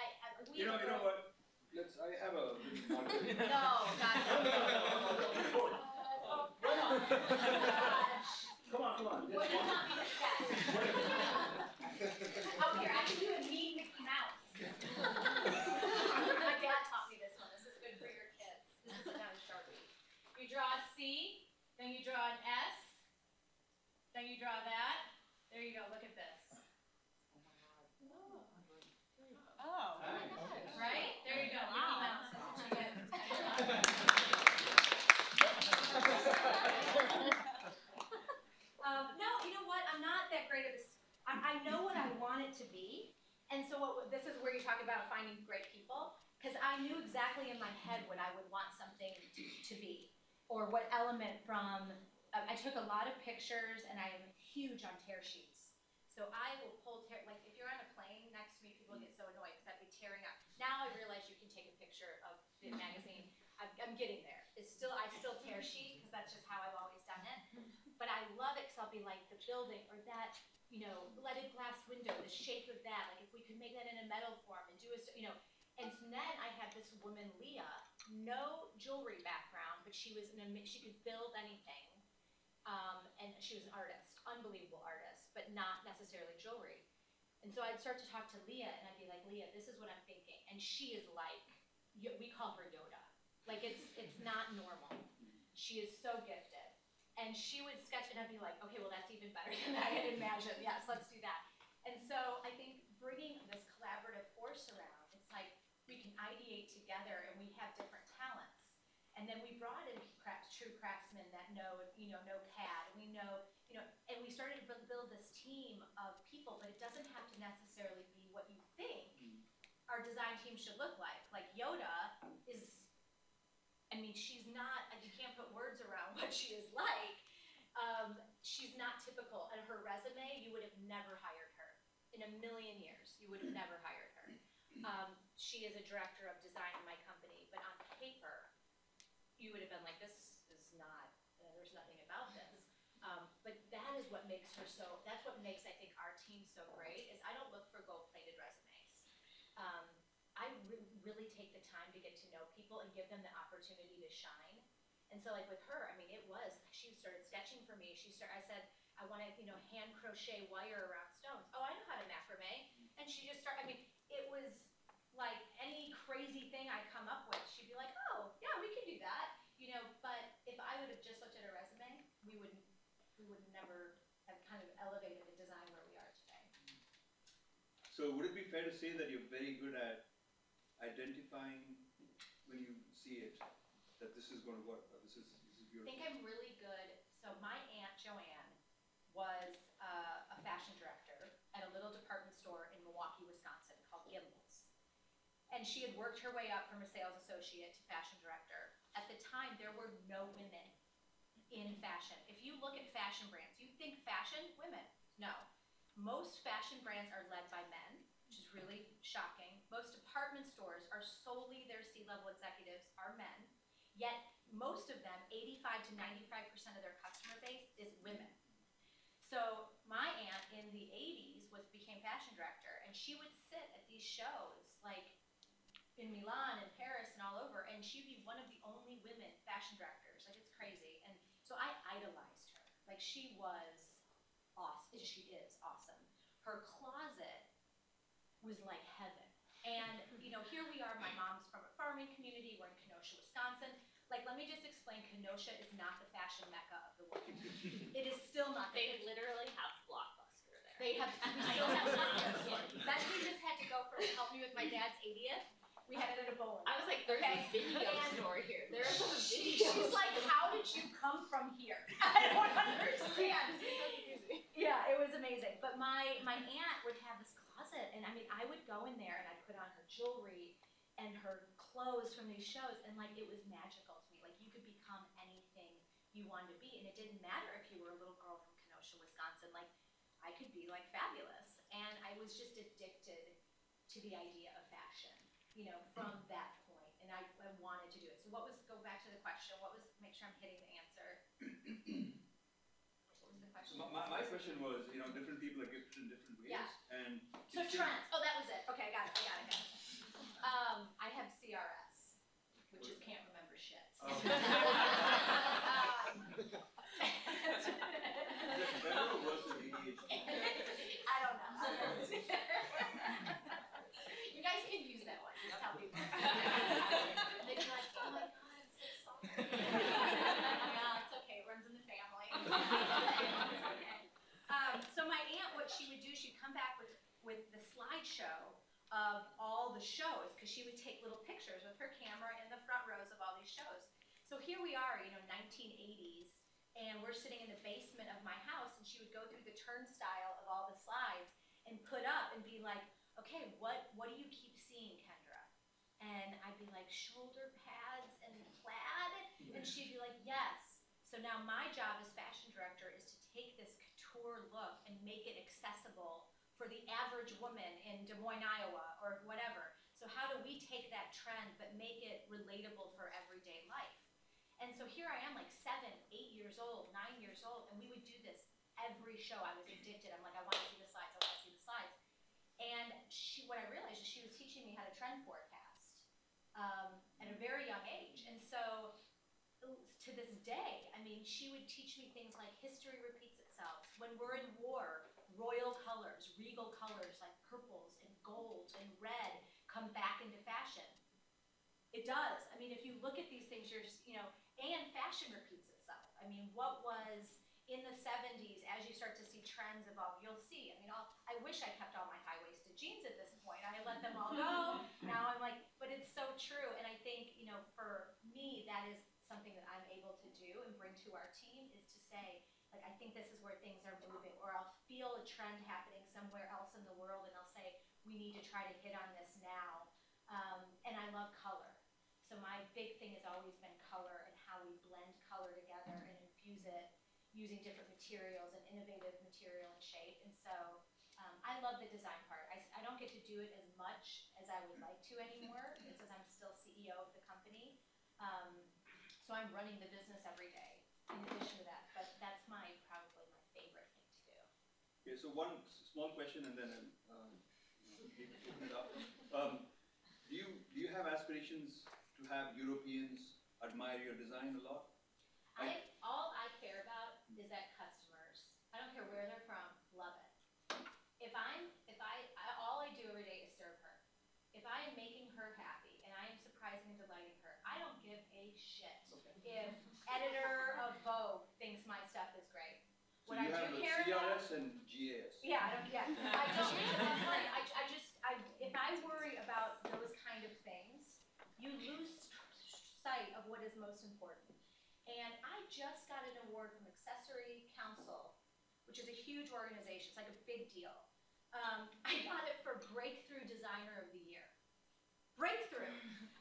You know what? I have a little market. No, not Why not? gosh. Come on. What do you want me to sketch? Oh, here, I can do a mean Mickey Mouse. My dad taught me this one. This is good for your kids. This is not a Sharpie. You draw a C, then you draw an S, then you draw that. There you go, look at this. Oh. Right? There you go, Mickey Mouse. That's what you get. No, you know what? I'm not that great at this. I know what I want it to be. And so this is where you talk about finding great people. Because I knew exactly in my head what I would want something to be. Or what element from, I took a lot of pictures and I am huge on tear sheets. So I will pull like if you're on a plane next to me, people get so annoyed because I'd be tearing up. Now I realize you can take a picture of the magazine. I'm getting there. I still tear sheet because that's just how I've always done it. be like the building or that, leaded glass window, the shape of that, like if we could make that in a metal form and do and so then I had this woman, Leah, no jewelry background, but she could build anything. And she was an artist, unbelievable artist, but not necessarily jewelry. And so I'd start to talk to Leah, and I'd be like, Leah, this is what I'm thinking. And she is like, we call her Yoda. Like, it's not normal. She is so gifted. And she would sketch, and I'd be like, okay, well, that's even better than I had imagined. Yes, let's do that. And so I think bringing this collaborative force around, it's like we can ideate together, and we have different talents. And then we brought in true craftsmen that know CAD. We know, and we started to build this team of people, but it doesn't have to necessarily be what you think our design team should look like. Like Yoda is, she's not, you can't put words around what she is like. She's not typical. And her resume, you would have never hired her. In a million years, you would have never hired her. She is a director of design in my company, but on paper, you would have been like, this is not, there's nothing about this. But that is what makes her that's what makes, I think, our team so great, is I don't look for gold-plated resumes. I really take the time to get to know people and give them the opportunity to shine. And so like with her, she started sketching for me. I said, I want to, hand crochet wire around stones. Oh, I know how to macrame. And she just started, it was like any crazy thing I come up with, she'd be like, oh, yeah, we could do that. But if I would have just looked at her resume, we would never have kind of elevated the design where we are today. So would it be fair to say that you're very good at identifying when you see it, that this is going to work, or this is your... I think I'm really good. So my Aunt Joanne was a fashion director at a little department store in Milwaukee, Wisconsin called Gimbels. And she had worked her way up from a sales associate to fashion director. At the time, there were no women in fashion. If you look at fashion brands, you think fashion, women. No. Most fashion brands are led by men, which is really shocking. Most department stores are solely, their C-level executives are men. Yet, most of them, 85 to 95% of their customer base is women. So my aunt in the 80s became fashion director, and she would sit at these shows, like in Milan and Paris and all over, and she'd be one of the only women fashion directors. Like, it's crazy. And so I idolized her. Like, she was awesome. She is awesome. Her closet was like heaven. And, here we are, my mom's from a farming community, we're in Kenosha, Wisconsin. Like, let me just explain, Kenosha is not the fashion mecca of the world. It is still not. They literally have Blockbuster there. They have, we still have Blockbuster. Betsy just had to go for help me with my dad's 80th. We had it at a bowling. I was like, there's a video store here. There's a video. She's like, how did you come from here? I don't understand. Yeah, it was amazing. But my aunt would have this closet, and I would go in there and I'd put on her jewelry and her clothes from these shows, and like, it was magical to me. Like, you could become anything you wanted to be, and it didn't matter if you were a little girl from Kenosha, Wisconsin. Like, I could be like fabulous, and I was just addicted to the idea of fashion, from that point, and I wanted to do it. So go back to the question, make sure I'm hitting the answer. What was the question? My question was, different people are gifted in different ways. Yeah. And So trends, that was it. Okay, I got it. I have CRS, which is can't remember shit. So. Okay. Better or worse than ADHD? I don't know. You guys can use that one. Just tell people. They'd be like, oh my god, I'm so sorry. Yeah, it's okay. It runs in the family. It's okay. So my aunt, what she would do, she'd come back with the slideshow of all the shows, because she would take little pictures with her camera in the front rows of all these shows. So here we are, 1980s, and we're sitting in the basement of my house, and she would go through the turnstile of all the slides and put up and be like, okay, what do you keep seeing, Kendra? And I'd be like, shoulder pads and plaid? And she'd be like, yes. So now my job as fashion director is to take this couture look and make it accessible for the average woman in Des Moines, Iowa, or whatever. So how do we take that trend but make it relatable for everyday life? And so here I am, like 7, 8 years old, 9 years old, and we would do this every show. I was addicted. I'm like, I want to see the slides. I want to see the slides. And what I realized is she was teaching me how to trend forecast at a very young age. And so to this day, I mean, she would teach me things like history repeats itself. When we're in war, royal colors, regal colors like purples and golds and red come back into fashion. It does. I mean, if you look at these things, you're just, and fashion repeats itself. I mean, what was in the 70s, as you start to see trends evolve, you'll see. I mean, I wish I kept all my high-waisted jeans at this point. I let them all go. Now I'm like, but it's so true. And I think, for me, that is something that I'm able to do and bring to our team is to say, like, I think this is where things are moving, or I'll feel a trend happening somewhere else in the world, and I'll say, we need to try to hit on this now. And I love color. So my big thing has always been color and how we blend color together and infuse it using different materials and innovative material and shape. And so I love the design part. I don't get to do it as much as I would like to anymore because I'm still CEO of the company. So I'm running the business every day in addition to that. But that's probably my favorite thing to do. Okay, so one small question and then open it up. Do you have aspirations to have Europeans admire your design a lot? All I care about is that customers, I don't care where they're from, love it. All I do every day is serve her. If I am making her happy and I am surprising and delighting her, I don't give a shit if editor of Vogue thinks my stuff is great. So you have the CRS and GAS. Yeah, I don't. If I worry about those kind of things, you lose sight of what is most important. And I just got an award from Accessory Council, which is a huge organization. It's like a big deal. I got it for Breakthrough Designer of the Year. Breakthrough.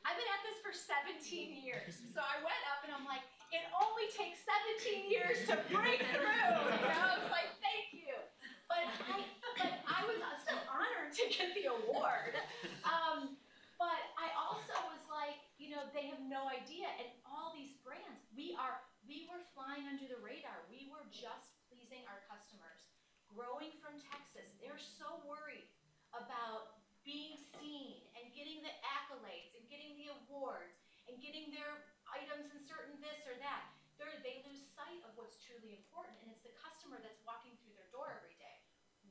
I've been at this for 17 years. So I went up and I'm like, it only takes 17 years to break through. I was like, thank you. But I was so honored to get the award. But I also was like, they have no idea. And all these brands, we were flying under the radar. We were just pleasing our customers. Growing from Texas, they're so worried about being seen and getting the accolades and getting the awards and getting their items in certain this or that. They lose sight of what's truly important, and it's the customer that's walking through their door every day.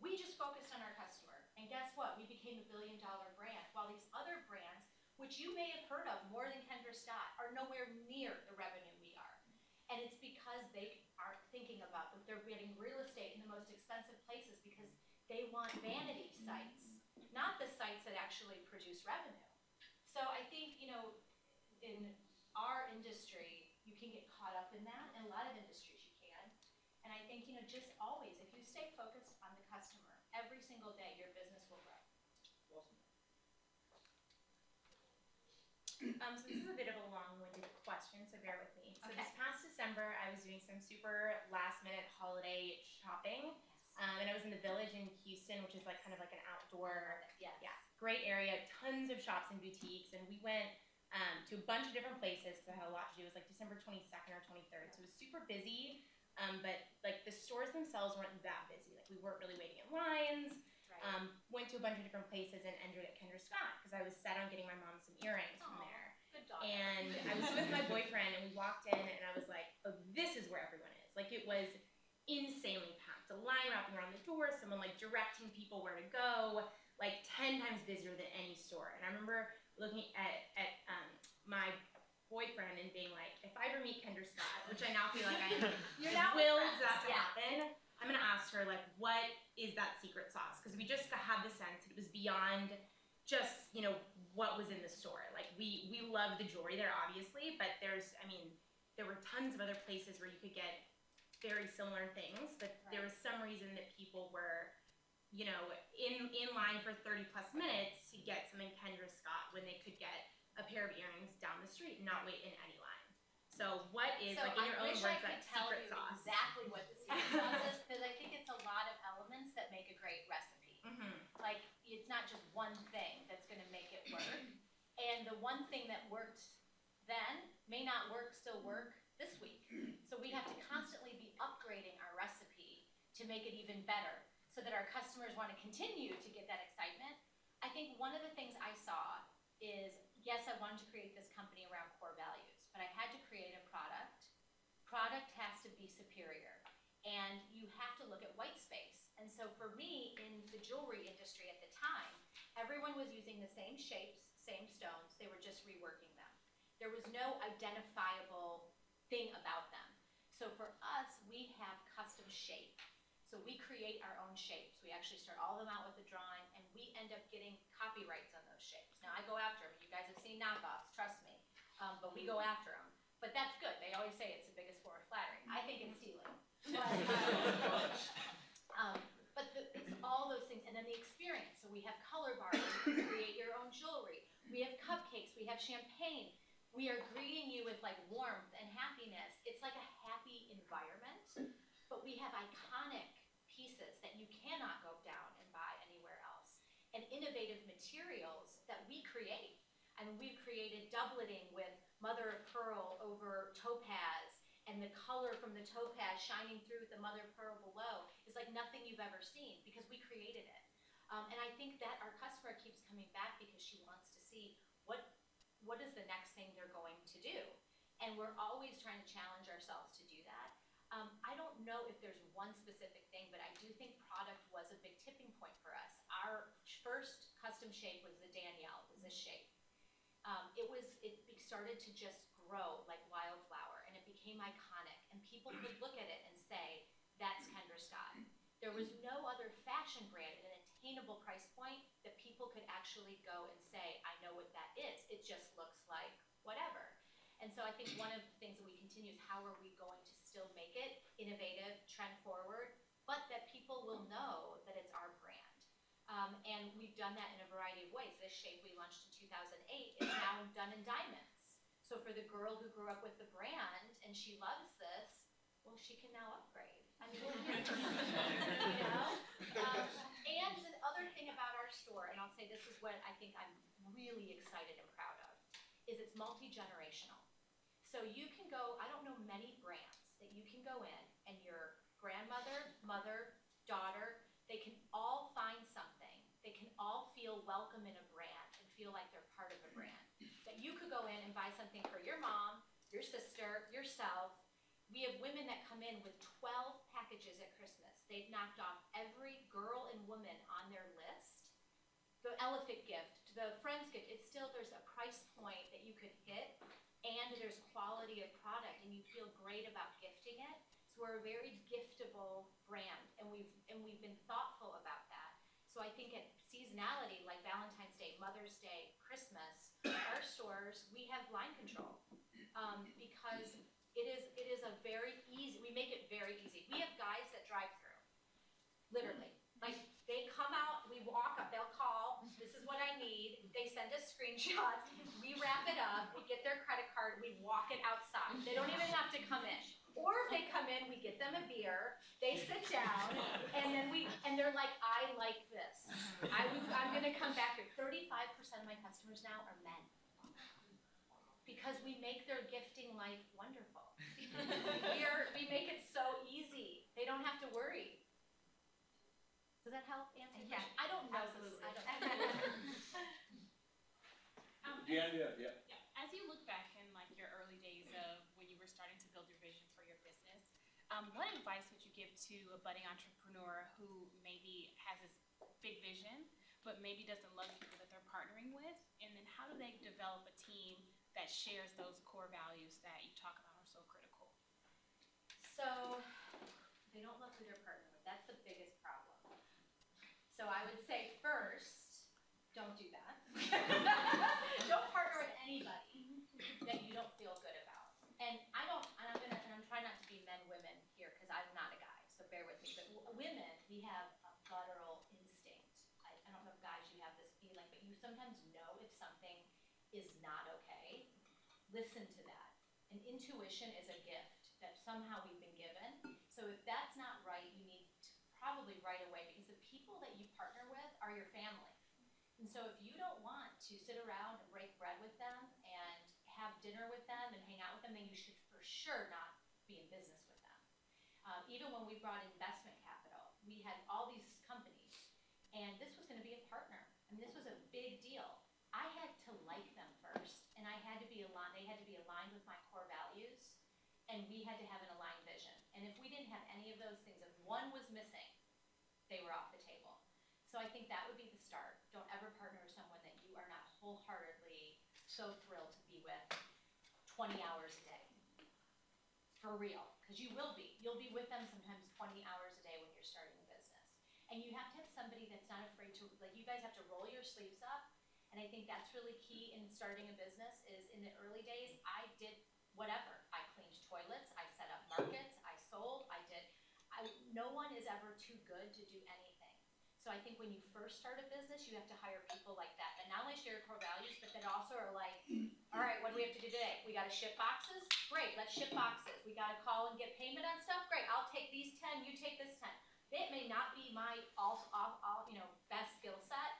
We just focused on our customer, and guess what? We became a billion-dollar brand, while these other brands, which you may have heard of more than Kendra Scott, are nowhere near the revenue we are. And it's because they aren't thinking about that they're getting real estate in the most expensive places because they want vanity sites, not the sites that actually produce revenue. So I think, in our industry, you can get caught up in that, and a lot of industries you can. And I think, just always, if you stay focused on the customer, every single day, your business will grow. Awesome. So this is a bit of a long-winded question, so bear with me. So Okay. this past December, I was doing some super last-minute holiday shopping, and I was in the Village in Houston, which is kind of like an outdoor, Yes. yeah, great area, tons of shops and boutiques, and we went to a bunch of different places because I had a lot to do. It was like December 22nd or 23rd, so it was super busy, but the stores themselves weren't that busy. We weren't really waiting in lines. Right. Went to a bunch of different places and ended at Kendra Scott because I was set on getting my mom some earrings from Aw, there. good daughter. And I was with my boyfriend and we walked in and I was like, oh, this is where everyone is. It was insanely packed. A line wrapping around the door, someone directing people where to go, 10 times busier than any store. And I remember looking at my boyfriend and being like, if I ever meet Kendra Scott, which I now feel like I You're now will friends. that to Yeah. happen, I'm gonna ask her what is that secret sauce? Because we just had the sense that it was beyond just what was in the store. We love the jewelry there obviously, but there were tons of other places where you could get very similar things, but there was some reason that people were in line for 30 plus minutes to get something Kendra Scott when they could get a pair of earrings down the street and not wait in any line. So what is, in your own words, that secret sauce? Exactly what the secret sauce is, because I think it's a lot of elements that make a great recipe. Mm-hmm. It's not just one thing that's going to make it work. And the one thing that worked then may not still work this week. So we have to constantly be upgrading our recipe to to make it even better so that our customers want to continue to get that excitement. I think one of the things I saw is, yes, I wanted to create this company around core values, but I had to create a product. Product has to be superior, and you have to look at white space. And so for me, in the jewelry industry at the time, everyone was using the same shapes, same stones, they were just reworking them. There was no identifiable thing about them. So for us, we have custom shape. So we create our own shapes. We actually start all of them out with a drawing, and we end up getting copyrights on those shapes. Now, I go after them. You guys have seen knockoffs, trust me, but we go after them. But that's good. They always say it's the biggest form of flattery. I think it's stealing. But it's all those things. And then the experience. So we have color bars. You can create your own jewelry. We have cupcakes. We have champagne. We are greeting you with like warmth and happiness. It's like a happy environment. But we have iconic pieces that you cannot go down and buy anywhere else. And innovative materials that we create. I mean, we've created doubleting with mother of pearl over topaz, and the color from the topaz shining through the mother of pearl below is like nothing you've ever seen because we created it. And I think that our customer keeps coming back because she wants to see what is the next thing they're going to do. And we're always trying to challenge ourselves to do that. I don't know if there's one specific thing, but I do think product was a big tipping point for us. Our first custom shape was the Danielle, it was this shape. It started to just grow like wildflower, and it became iconic, and people could look at it and say, that's Kendra Scott. There was no other fashion brand at an attainable price point that people could actually go and say, I know what that is. It just looks like whatever. And so I think one of the things that we continue is how are we going to still make it innovative, trend forward, but that people will know that it's our brand. And we've done that in a variety of ways. This shape we launched in 2008 is now done in diamonds. So for the girl who grew up with the brand and she loves this, well, she can now upgrade. I mean, you know? And the other thing about our store, and I'll say this is what I think I'm really excited and proud of, is it's multi-generational. So you can go, I don't know many brands that you can go in and your grandmother, mother, daughter, they can all find something. They can all feel welcome in a brand and feel like they're part of a brand. That you could go in and buy something for your mom, your sister, yourself. We have women that come in with 12 packages at Christmas. They've knocked off every girl and woman on their list. The elephant gift, the friend's gift, it's still, there's a price point that you could hit, and there's quality of product, and you feel great about gifting it. So we're a very giftable brand, and we've been thoughtful about that. So I think at seasonality, like Valentine's Day, Mother's Day, Christmas, our stores, we have line control, because it is a very easy, we make it very easy. We have guys that drive through, literally. Like, they come out, we walk up, they'll call, this is what I need, they send us screenshots, we wrap it up, we get their credit card, we walk it outside. They don't even have to come in. Or if they come in, we get them a beer, they sit down, and they're like, I like this. I'm gonna come back here. 35% of my customers now are men. Because we make their gifting life wonderful. We make it so easy. They don't have to worry. Does that help answer your question? I don't know. Absolutely. I don't Yeah. As you look back in like your early days of when you were starting to build your vision for your business, what advice would you give to a budding entrepreneur who maybe has this big vision, but maybe doesn't love the people that they're partnering with? And then how do they develop a team that shares those core values that you talk about are so critical? So they don't love who they're partnering with. That's the biggest problem. So I would say first, don't do that. Don't partner with anybody that you don't feel good about. And I'm trying not to be men, women here because I'm not a guy, so bear with me. But women, we have a guttural instinct. I don't know if guys you have this feeling, but you sometimes know if something is not okay. Listen to that. And intuition is a gift that somehow we've been given. So if that's not right, you need to probably right away, because the people that you partner with are your family. And so if you don't want to sit around and break bread with them and have dinner with them and hang out with them, then you should for sure not be in business with them. Even when we brought investment capital, had all these companies, and this was going to be a partner. I mean, this was a big deal. I had to like them first, and I had to be aligned. They had to be aligned with my core values, and we had to have an aligned vision. And if we didn't have any of those things, if one was missing, they were off the table. So I think that would be the start. Don't ever partner with someone that you are not wholeheartedly so thrilled to be with 20 hours a day. For real, because you will be. You'll be with them sometimes 20 hours a day when you're starting a business. And you have to have somebody that's not afraid to, like, you guys have to roll your sleeves up. And I think that's really key in starting a business is in the early days, I did whatever. I cleaned toilets, I set up markets, I sold, no one is ever too good to do anything. So I think when you first start a business, you have to hire people like that not only share core values, but that also are like, all right, what do we have to do today? We got to ship boxes? Great, let's ship boxes. We got to call and get payment on stuff? Great, I'll take these 10, you take this 10. It may not be my best skill set,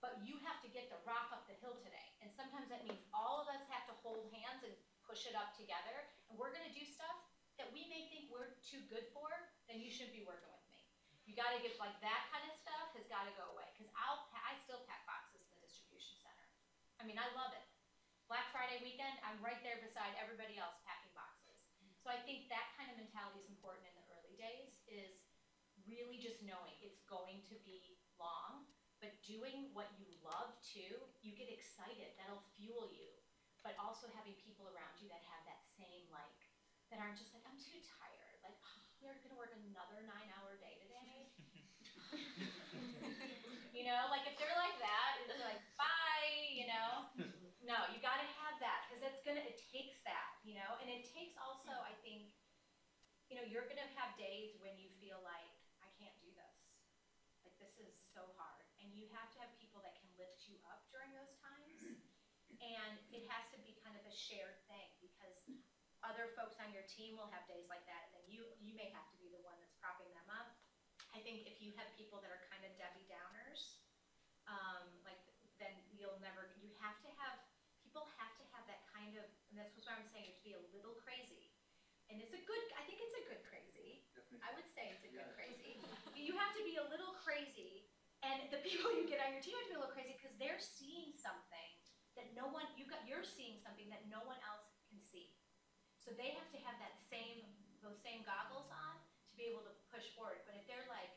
but you have to get the rock up the hill today. And sometimes that means all of us have to hold hands and push it up together. And we're going to do stuff that we may think we're too good for, then you shouldn't be working with me. You got to get, like, that kind of stuff has got to go away. Because I still pack boxes in the distribution center. I mean, I love it. Black Friday weekend, I'm right there beside everybody else packing boxes. So I think that kind of mentality is important in the early days, is really just knowing it's going to be long, but doing what you love too, you get excited, that'll fuel you. But also having people around you that have that same, like, that aren't just like, I'm too tired, like, oh, we're gonna work another 9-hour day today. You know, like, if they're like that, it's like, bye, you know? No, you gotta have that, because it takes that, you know? And it takes also, I think, you know, you're gonna have days when you feel like, I can't do this. Like, this is so hard. And you have to have people that can lift you up during those times. And it has to be kind of a shared thing, because other folks on your team will have days like that, and then you may have to be the one that's propping them up. I think if you have people that are kind of Debbie Downers, then you'll never, people have to have that kind of, and that's what I'm saying, you have to be a little crazy. And I think it's a good crazy. Definitely. I would say it's a good crazy. But you have to be a little crazy, and the people you get on your team have to be a little crazy, because they're seeing something that you're seeing something that no one else can see. So they have to have those same goggles on to be able to push forward. But if they're like,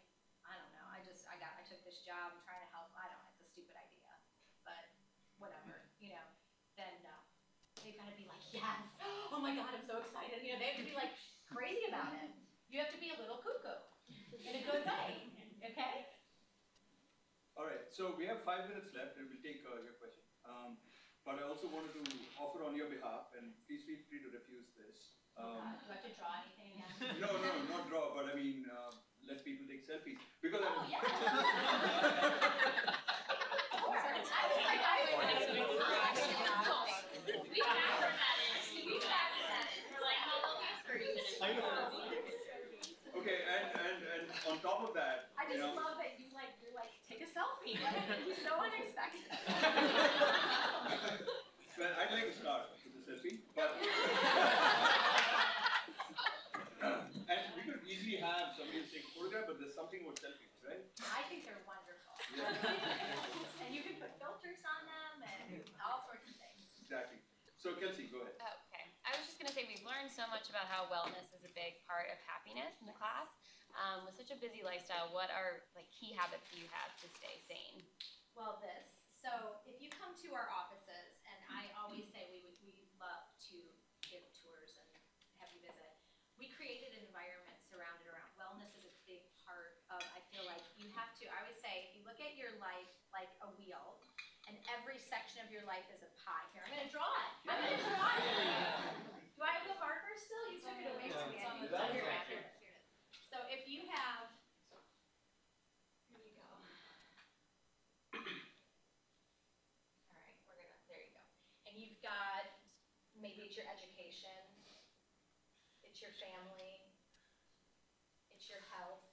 I don't know, I took this job, I'm trying to help, I don't know, it's a stupid idea, but whatever, you know, then they've got to be like, yes, oh my God, I'm so excited. You know, they have to be like crazy about it. You have to be a little cuckoo in a good way, okay? All right, so we have 5 minutes left, and we'll take your question. But I also wanted to offer on your behalf, and please feel free to refuse this. Do I have to draw anything again? No, not draw, but I mean, let people take selfies. Because Oh, yeah. I know. Okay, and on top of that, I just love that you're like, take a selfie. It's so unexpected. Well, I'd like to start with the selfie, but and we could easily have somebody take a photograph, but there's something about selfies, right? I think they're wonderful. Yeah. And you can put filters on them and all sorts of things. Exactly. So Kelsey, go ahead. Okay. I was just going to say we've learned so much about how wellness is a big part of happiness in the class. With such a busy lifestyle, what are key habits do you have to stay sane? Well, so if you come to our offices, and I always say we love to give tours and have you visit, we created an environment surrounded around wellness is a big part of, I feel like you have to, I always say, if you look at your life like a wheel, and every section of your life is a pie. Here, I'm going to draw it. Do I have the marker still? You took it away from me. Here it is. So if you have, here you go. All right, there you go. And you've got, maybe it's your education, it's your family, it's your health,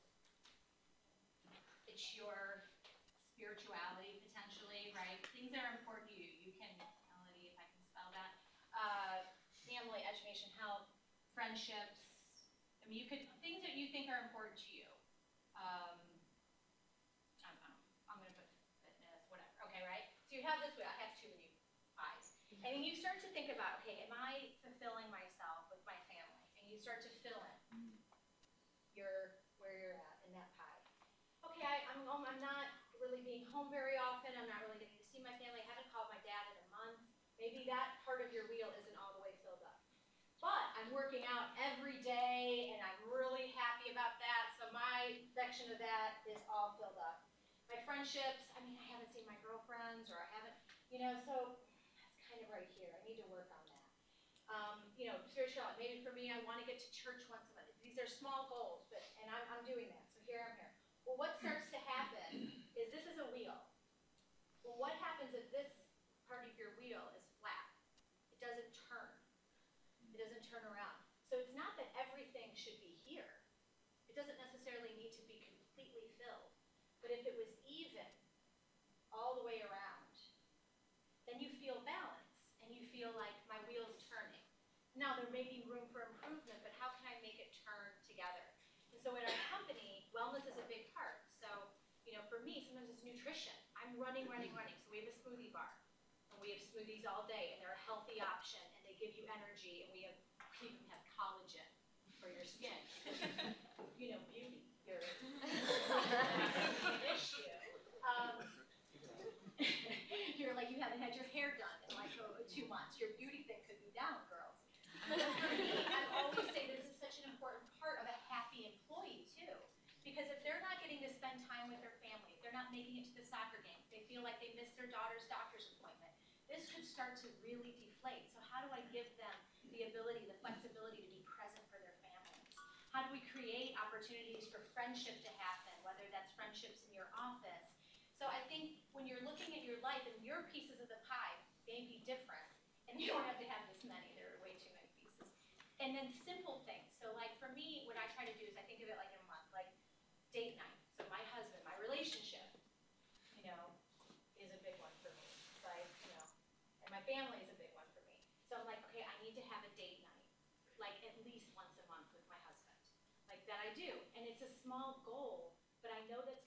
it's your spirituality potentially, right? Things that are important to you. You can, Melody, if I can spell that, family, education, health, friendships. I mean, things that you think are important to you. And then you start to think about, okay, am I fulfilling myself with my family? And you start to fill in where you're at in that pie. Okay, I'm not really being home very often. I'm not really getting to see my family. I haven't called my dad in a month. Maybe that part of your wheel isn't all the way filled up. But I'm working out every day, and I'm really happy about that. So my section of that is all filled up. My friendships, I mean, I haven't seen my girlfriends, or I haven't, so that's kind of right here. I need to work on that. Spirituality, maybe for me, I want to get to church once a month. These are small goals, and I'm doing that. So here I'm here. Well, what starts to happen is this is a wheel. Well, what happens if this part of your wheel is flat? It doesn't turn. It doesn't turn around. So it's not that everything should be here. It doesn't necessarily need to be completely filled. But if it was even all the way around, then you feel balance and you feel like my wheel's turning. Now, there may be room for improvement, but how can I make it turn together? And so in our company, wellness is a big part. So, for me, sometimes it's nutrition. I'm running. So we have a smoothie bar. And we have smoothies all day, and they're a healthy option, and they give you energy, and we even have collagen for your skin. Beauty. Your issue. You're like, you haven't had your hair done in like 2 months. Your beauty thing could be down, girls. For me, I always say this is such an important part of a happy employee, too. Because if they're not getting to spend time with their family, if they're not making it to the soccer game, if they feel like they missed their daughter's doctor's appointment, this could start to really deflate. So how do I give them the ability, the flexibility to be present for their families? How do we create opportunities for friendship to happen, whether that's friendships in your office? So I think when you're looking at your life and your pieces of the pie may be different, and you don't have to have this many, there are way too many pieces. And then simple things. So like for me, what I try to do is I think of it like in a month, like date night. So my husband, my relationship, is a big one for me. It's like, and my family is a big one for me. So I'm like, okay, I need to have a date night, like at least once a month with my husband. Like that I do. And it's a small goal, but I know that's